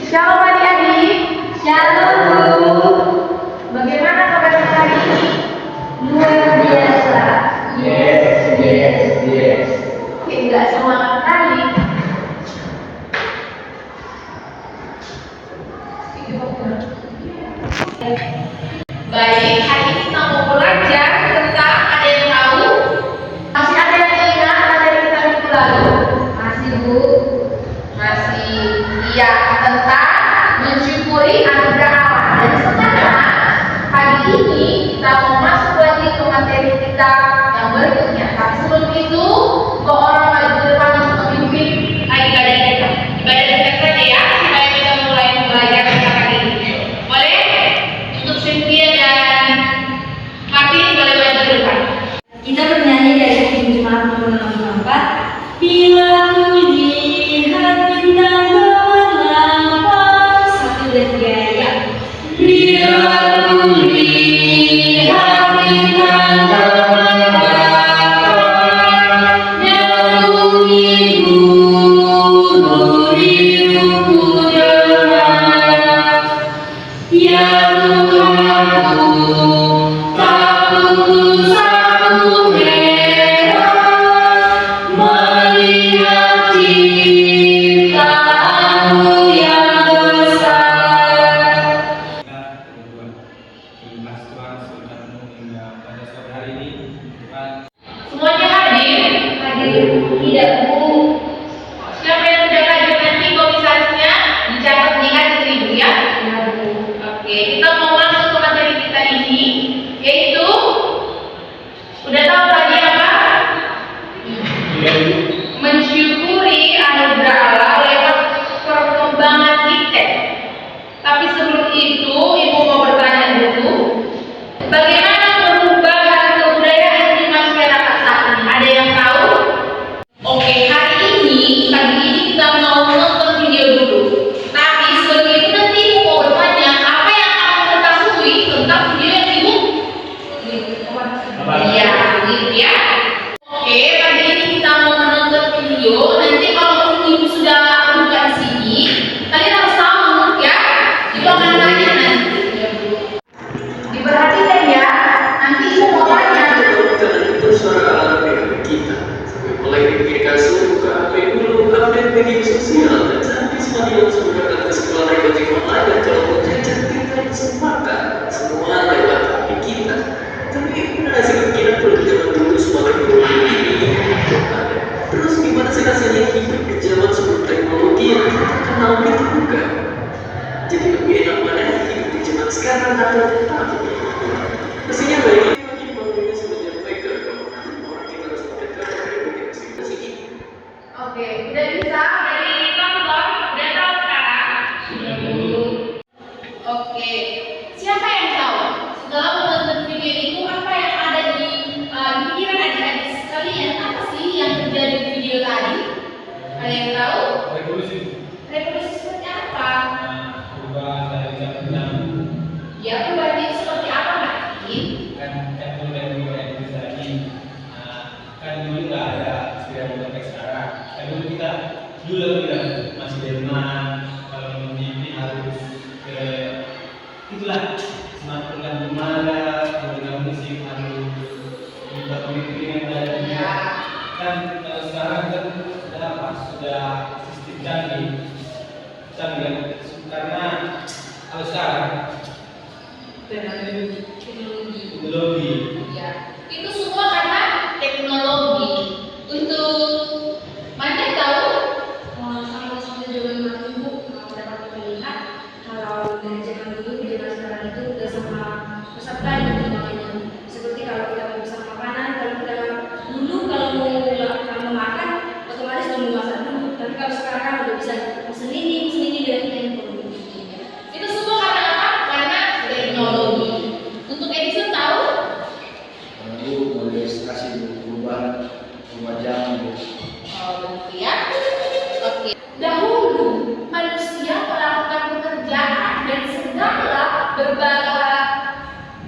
Shalom adik-adik. Shalom Bu. Bagaimana kabarnya hari ini? Luar biasa. Yes. Oke, nggak semangat kali. Baik, hari ini kita mau belajar tentang, ada yang tahu? Masih ada yang ingat materi kita minggu lalu? Masih Bu. Masih, iya, tentang mensyukuri anugerah Allah. Dan sekarang pagi ini kita mau masuk lagi ke materi kita yang berikutnya. Tapi sebelum itu, ke orang maju ke depan untuk memimpin ibadah kita. Ibadah kita saja ya, supaya kita mulai belajar tentang hari ini. Boleh? Untuk Cynthia dan Martin boleh maju ke depan. Kita bernyanyi dari Jemaat nomor 64. Bila ku lihat bintang berlapar, 1 dan 3 ya. Bila ku lihat bintang berlapar, nyambungi gunung riuhku derah. Ya Tuhanku, tak putus aku heran melihat ciptaanmu yang besar. Terima Tuhan saudaramu hingga pada sore hari ini. Tuhan, Semuanya hadir? Hadir tidak Bu? Siapa yang sudah hadir nanti komisarisnya dicatat di hati ibu ya? Ya Bu. Oke, kita mau masuk ke materi kita ini, yaitu udah tahu tadi apa? Mensyukuri anugerah Allah lewat perkembangan iptek. Tapi sebelum itu, ibu mau bertanya dulu, bagaimana perubahan kebudayaan di masyarakat saat ini? Ada yang tahu? Oke, hari ini, pagi ini kita mau nonton video dulu. Tapi sebelum itu nanti ibu mau bertanya, apa yang kamu ketahui tentang video yang ibu? Iya, gitu ya. Oke, pagi ini kita mau menonton video. Nanti kalau ibu sudah buka di sini, kalian harus tahu ya. Ibu akan tanya nanti. Diperhatikan ya. Nanti ibu mau tanya. Karena itu suara alam dengan kita. Sampai mulai dipikirkan suruh ke HP dulu, update media sosial, dan sampai semua langsung berangkat ke sekolah naik ojek online, dan kalau mau jajan kita kesempatan semua lewat HP kita. Tapi benar sih kita perlu zaman dulu semua teknologi ini ada. Terus gimana sih rasanya hidup di zaman sebelum teknologi yang kita kenal itu bukan? Jadi lebih enak mana hidup di zaman sekarang atau mestinya baik lagi bangunnya semenjak mereka orang kita harus mendekat Oke, udah bisa dari tonton, udah tahu sekarang? Oke, siapa yang tahu? Setelah menonton video itu apa yang ada di pikiran adik-adik sekalian? Apa sih yang terjadi di video tadi? Ada yang tahu? revolusi Revolusi seperti apa? perubahan dari zaman yang Ya, perubahan itu seperti apa, Martin? kan dulu dan juga yang tadi kan dulu nggak ada sepeda motor kayak sekarang. Kan dulu kita masih di rumah, kalau mau mimpi harus ke itulah smartphone gimana, dengar musik harus dibuat pemikiran dari dia. Kan kalau sekarang kan sudah apa? Sudah sistem canggih kan? Karena kalau sekarang teknologi. Ya, itu semua karena teknologi. Untuk mana tahu? Sama-sama zaman Martin Bu, dapat melihat kalau dari zaman dulu ke zaman sekarang itu udah sama peserta gitu makanya. Seperti kalau kita mau pesan makanan, kalau kita dulu kalau mau makan otomatis udah mau masak dulu. Tapi kalau sekarang kan udah bisa pesen ini dari handphone. Itu semua karena apa? Karena teknologi. Untuk Edison tahu? Bu, modernisasi perubahan zaman. Oh, begitu ya. Oke. Dahulu manusia melakukan pekerjaan dan segala berbagai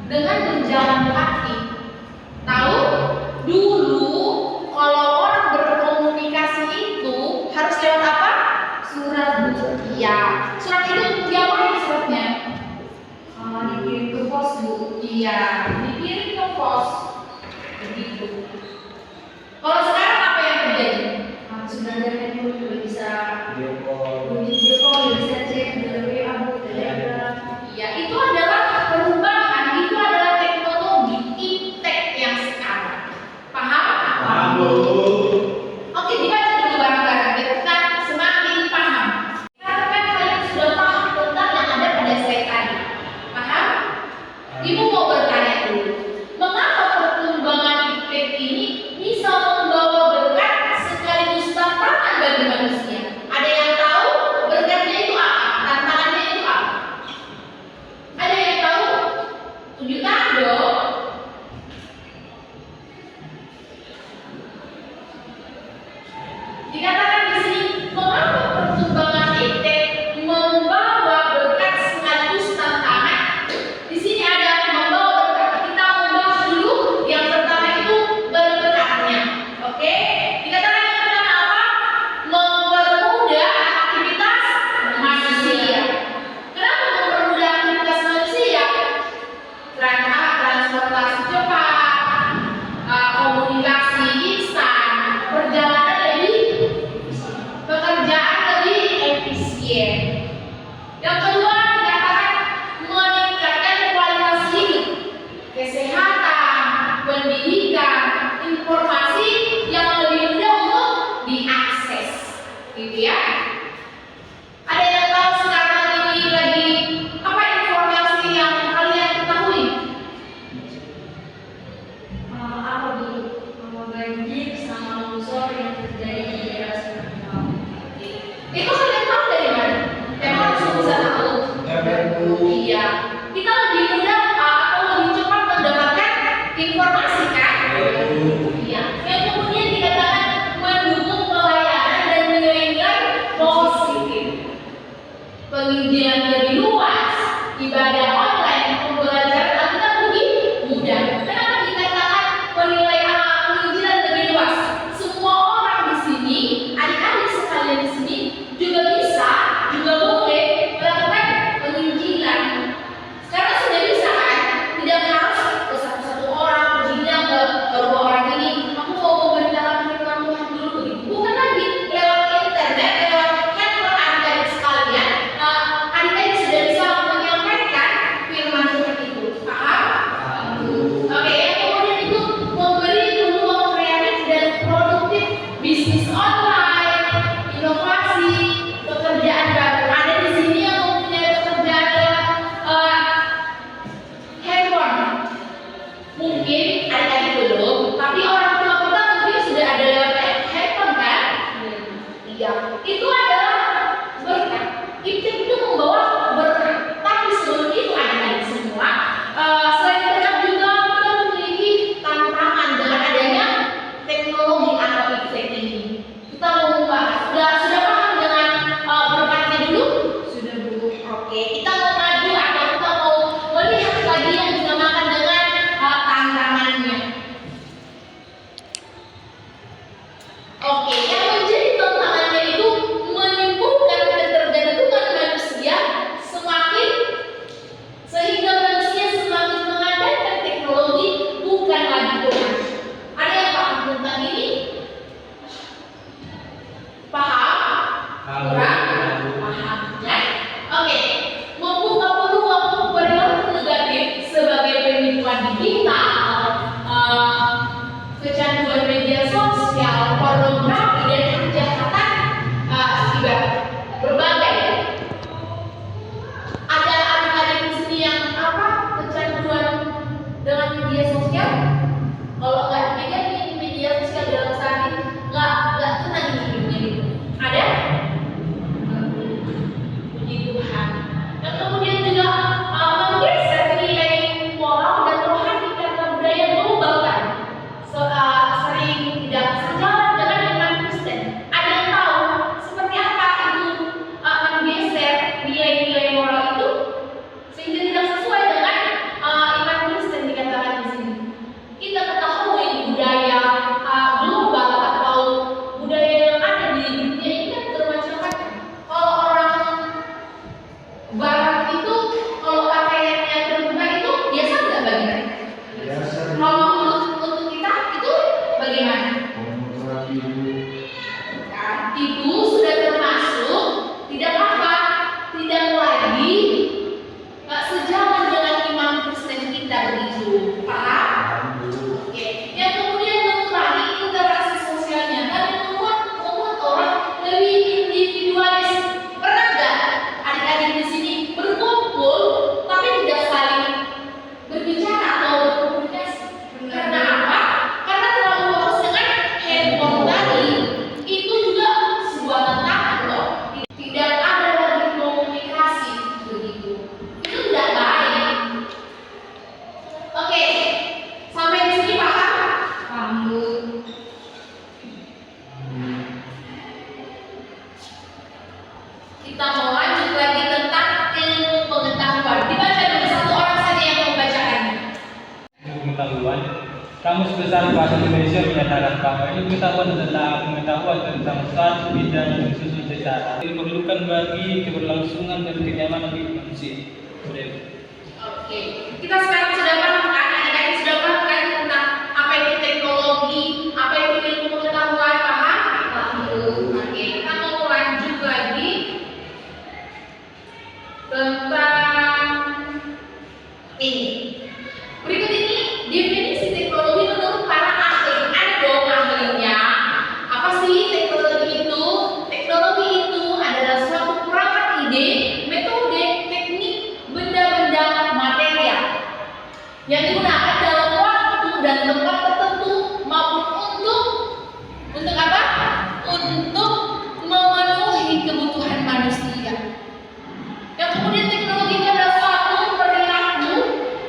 dengan berjalan kaki. Tahu? Dulu kalau orang berkomunikasi itu harus Iya, dikirim ke pos. Begitu. Kalau sekarang apa yang terjadi? Sudah ada handphone juga bisa Video call. video call, bisa cek dari WA, Telegram. Ya, itu adalah perubahan, itu adalah teknologi iptek yang sekarang. Paham? Paham, Bu. Oke, dibaca dulu bareng-bareng biar kita semakin paham. Karena kan kalian sudah paham tentang yang ada pada slide tadi. Paham? Ibu mau bertanya dulu, mengapa perkembangan iptek ini bisa membawa berkat sekaligus tantangan bagi manusia? Ada yang tahu berkatnya itu apa? Tantangannya itu apa? Ada yang tahu? Tunjuk tangan dong. Dikatakan di sini, mengapa perkembangan iptek membawa berkat sekaligus tantangan? Di sini ada membawa berkat. Kita membahas dulu yang pertama itu berkatnya. Oke? Dikatakan yang pertama apa? Mempermudah aktivitas manusia. Kenapa mempermudah aktivitas manusia? Karena transportasi cepat, komunikasi instan, perjalanan pekerjaan lebih efisien. Yang kedua dikatakan meningkatkan kualitas hidup, kesehatan, pendidikan, informasi yang lebih mudah untuk diakses, gitu ya. Ada yang tahu sekarang ini lagi apa informasi yang kalian ketahui? Apa dulu? Banjir sama longsor yang terjadi di daerah sekitar. Itu kalian tahu dari mana? Emang susah tahu? Iya, kita lebih mudah atau lebih cepat mendapatkan informasi kan? Iya. Yang kemudian dikatakan mendukung pelayanan dan nilai-nilai positif. Penginjilan lebih luas, ibadah online, pembelajaran Alkitab lebih mudah. Kenapa dikatakan penginjilan lebih luas? Semua orang di sini, adik-adik sekalian di sini juga bisa, juga boleh melakukan penginjilan. Sekarang sudah bisa kan? Tidak harus ke satu-satu orang, berjinjang ke dua orang ini. Aku mau memberitakan firman Tuhan dulu begitu. Bukan lagi lewat internet, lewat handphone adik-adik sekalian. Adik-adik sudah bisa menyampaikan firman Tuhan itu. Paham? Oke, yang kemudian itu memberi peluang kreatif dan produktif, bisnis online, inovasi, pekerjaan baru. Ada di sini yang mempunyai pekerjaan handphone. Mungkin adik-adik belum, tapi orang tua kita mungkin sudah ada lewat handphone kan? Iya, itu adalah berkat. Iptek itu membawa berkat. Tapi sebelum itu adik-adik semua, selain berkat juga kita memiliki tantangan dengan adanya teknologi atau iptek ini. Kita mau membahas. Sudah paham dengan berkatnya dulu? Sudah Bu. Oke, kita mau maju atau kita mau melihat lagi yang dinamakan dengan tantangannya. Oke, yang menjadi tantangannya itu menimbulkan ketergantungan manusia sehingga manusia semakin mengandalkan teknologi bukan lagi Tuhan. Ada yang paham tentang ini? Paham? Kurang? Paham ya? Oke, membuka peluang perilaku negatif sebagai penipuan digital, kecanduan media sosial, pornografi, itu sudah termasuk tidak apa? Tidak lagi sejalan dengan iman Kristen kita begitu. Paham? Oke. Yang kemudian mengurangi interaksi sosialnya dan membuat orang lebih individualis. Pernah nggak adik-adik di sini berkumpul tapi tidak saling berbicara atau berkomunikasi? Karena apa? Karena terlalu fokus dengan handphone tadi. Itu juga sebuah tantangan loh. Tidak ada lagi komunikasi begitu. Itu tidak baik. Oke, sampai di sini paham? Paham, Bu. Kita mau lanjut lagi tentang ilmu pengetahuan. Dibaca dulu satu orang saja yang membacakannya. Ilmu pengetahuan. Kamus Besar Bahasa Indonesia menyatakan bahwa ilmu pengetahuan adalah pengetahuan tentang suatu bidang yang disusun secara diperlukan bagi keberlangsungan dan kenyamanan hidup manusia. Oke, kita sekarang sudah paham kan? Adik-adik sudah paham kan tentang apa itu teknologi, apa itu ilmu pengetahuan, paham? Paham. Oke, kita mau lanjut lagi tentang ini. Berikut ini definisi teknologi menurut para ahli. Ada dong ahlinya. Apa sih teknologi itu? Teknologi itu adalah suatu perangkat ide, metode, teknik, benda-benda material yang digunakan dalam waktu dan tempat tertentu maupun untuk apa? Untuk memenuhi kebutuhan manusia. Yang kemudian teknologi itu adalah suatu perilaku,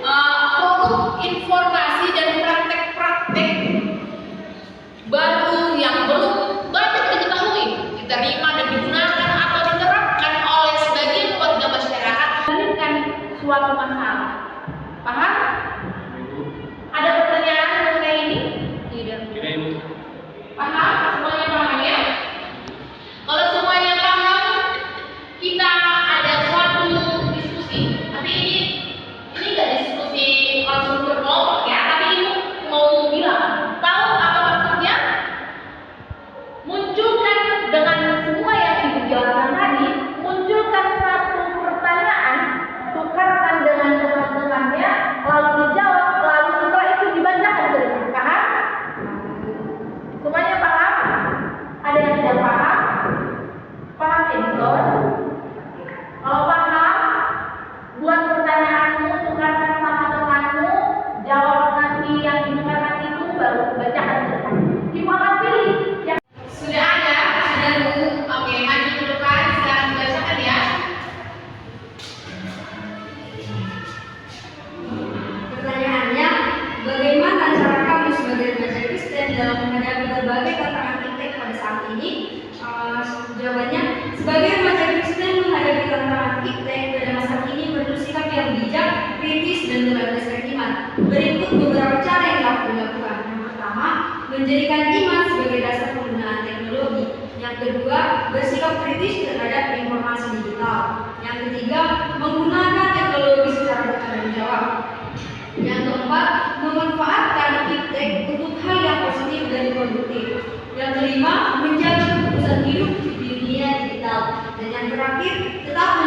produk informasi dan praktek-praktek baru yang belum banyak diketahui, diterima dan digunakan atau diterapkan oleh sebagian warga masyarakat menginginkan suatu masalah. Paham? Ada pertanyaan mengenai ini? Tidak. Paham? Semuanya paham ya? Kalau semuanya paham, kita ada suatu diskusi. Tapi ini nggak diskusi langsung berkelompok ya, tapi ibu mau bilang, tahu apa maksudnya? Munculkan dengan semua yang ibu jelaskan tadi, munculkan satu pertanyaan, tukarkan dengan teman-temannya, lalu dijawab, lalu setelah itu dibacakan ke depan. Paham? Semuanya paham? Ada yang tidak paham? Paham editor? Kalau paham, buat pertanyaanmu, tukarkan sama temanmu, jawab nanti yang ditukarkan itu baru bacakan ke depan. Ibu akan pilih yang sudah ada, sudah nunggu. Oke, maju ke depan, silakan dibacakan ya. Pertanyaannya, bagaimana cara kamu sebagai remaja Kristen dalam menghadapi berbagai tantangan kritik pada saat ini? Jawabannya, sebagai remaja Kristen menghadapi tantangan kritik pada masa kini perlu sikap yang bijak, kritis, dan berlandaskan iman. Berikut beberapa cara yang dapat dilakukan. Yang pertama, menjadikan iman sebagai dasar penggunaan teknologi. Yang kedua, bersikap kritis terhadap informasi digital. Yang ketiga, menggunakan teknologi secara bertanggung jawab. Yang keempat, memanfaatkan iptek untuk hal yang positif dan produktif. Yang kelima, menjaga keputusan hidup di dunia digital. Dan yang terakhir, tetap